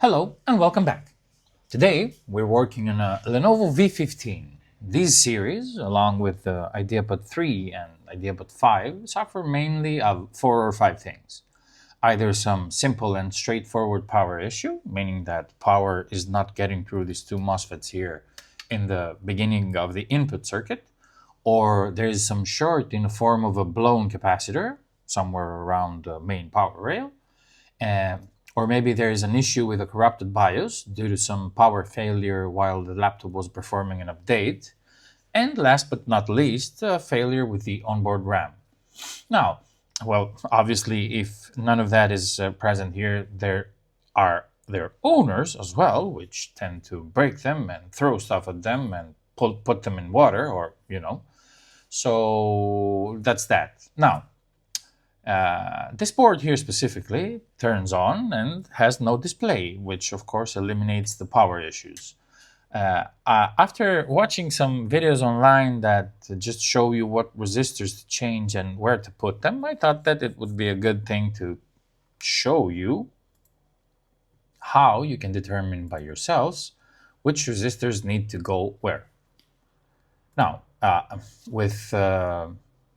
Hello and welcome back. Today we're working on a Lenovo V15. This series, along with the IdeaPad 3 and IdeaPad 5, suffer mainly of 4 or 5 things. Either some simple and straightforward power issue, meaning that power is not getting through these two MOSFETs here in the beginning of the input circuit, or there is some short in the form of a blown capacitor somewhere around the main power rail, or maybe there is an issue with a corrupted BIOS due to some power failure while the laptop was performing an update. And last but not least, a failure with the onboard RAM. Now, well, obviously, if none of that is present here, there are their owners as well, which tend to break them and throw stuff at them and put them in water, or, So that's that. Now, this board here specifically turns on and has no display, which of course eliminates the power issues. After watching some videos online that just show you what resistors to change and where to put them, I thought that it would be a good thing to show you how you can determine by yourselves which resistors need to go where. Now, with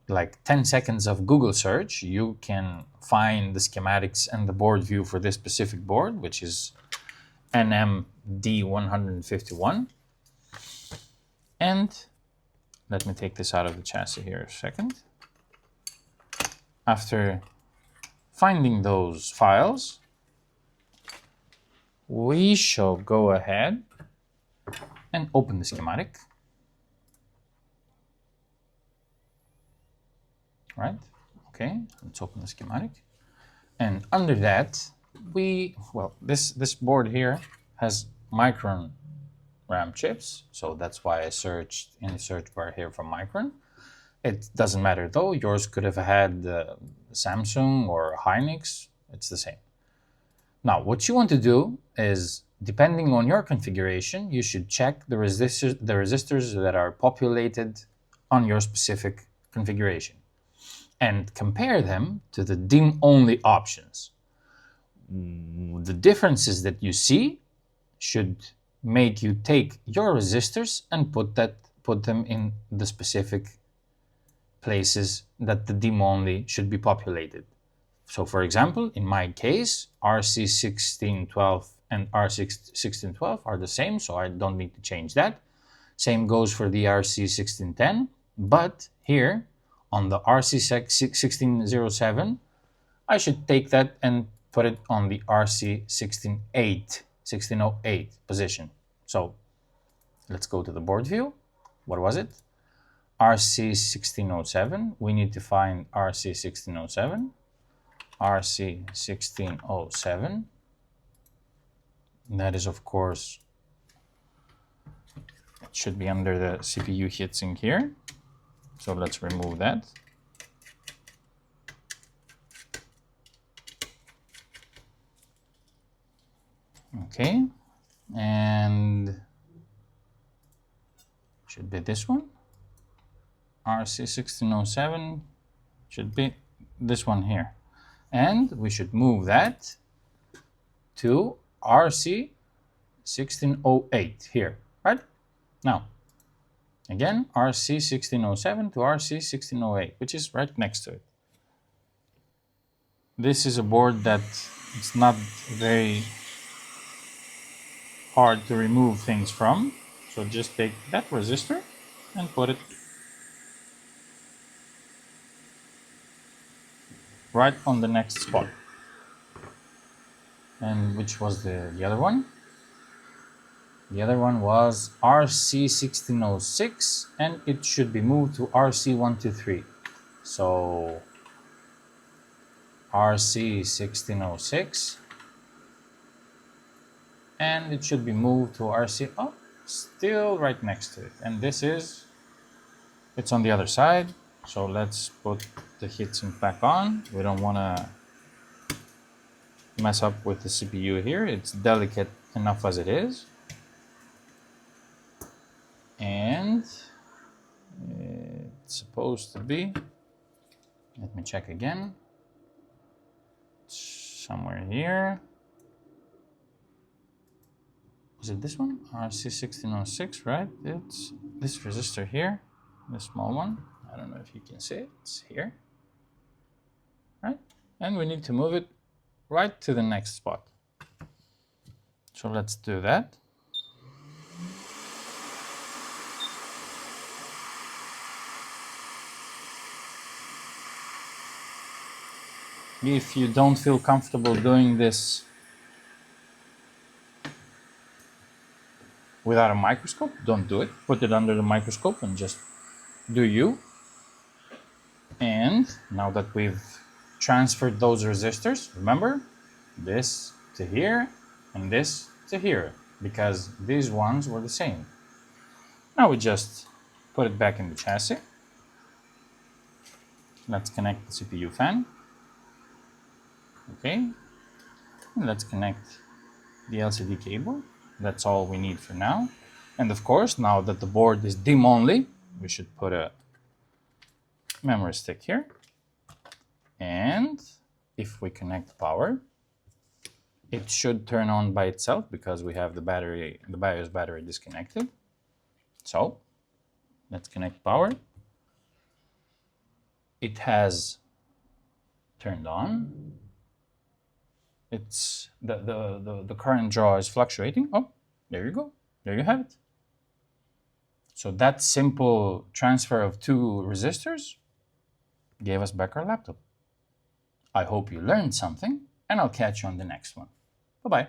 like 10 seconds of Google search, you can find the schematics and the board view for this specific board, which is NM-D151. And let me take this out of the chassis here a second. After finding those files, we shall go ahead and open the schematic. Right? Okay, let's open the schematic. And under that, this board here has Micron RAM chips, so that's why I searched in the search bar here for Micron. It doesn't matter though, yours could have had Samsung or Hynix, it's the same. Now, what you want to do is, depending on your configuration, you should check the resistors that are populated on your specific configuration and compare them to the dimm-only options. The differences that you see should make you take your resistors and put them in the specific places that the dimm-only should be populated. So for example, in my case, RC1612 and RC1612 are the same, so I don't need to change that. Same goes for the RC1610, but here on the RC1607, I should take that and put it on the RC1608 position. So let's go to the board view. What was it? RC1607. We need to find RC1607. RC1607. That is, of course, it should be under the CPU heatsink here. So let's remove that. Okay, and should be this one. RC1607 should be this one here. And we should move that to RC1608 here, right? Now, again, RC1607 to RC1608, which is right next to it. This is a board that it's not very hard to remove things from. So just take that resistor and put it right on the next spot. And which was the other one? The other one was RC1606, and it should be moved to RC123. So RC1606, and it should be moved to RC, oh, still right next to it. And it's on the other side. So let's put the heatsink back on. We don't want to mess up with the CPU here. It's delicate enough as it is. And it's supposed to be, let me check again, somewhere here. is it this one? RC1606, right? It's this resistor here, the small one. I don't know if you can see it, it's here, right? And we need to move it right to the next spot. So let's do that. If you don't feel comfortable doing this without a microscope, don't do it. Put it under the microscope and just do you. And now that we've transferred those resistors, remember, this to here and this to here, because these ones were the same. Now we just put it back in the chassis. Let's connect the CPU fan. Okay, and let's connect the LCD cable. That's all we need for now. And of course, now that the board is DIMM only, we should put a memory stick here. And if we connect power, it should turn on by itself because we have the battery, the BIOS battery disconnected. So let's connect power. It has turned on. It's the current draw is fluctuating. Oh, there you go. There you have it. So that simple transfer of two resistors gave us back our laptop. I hope you learned something, and I'll catch you on the next one. Bye-bye.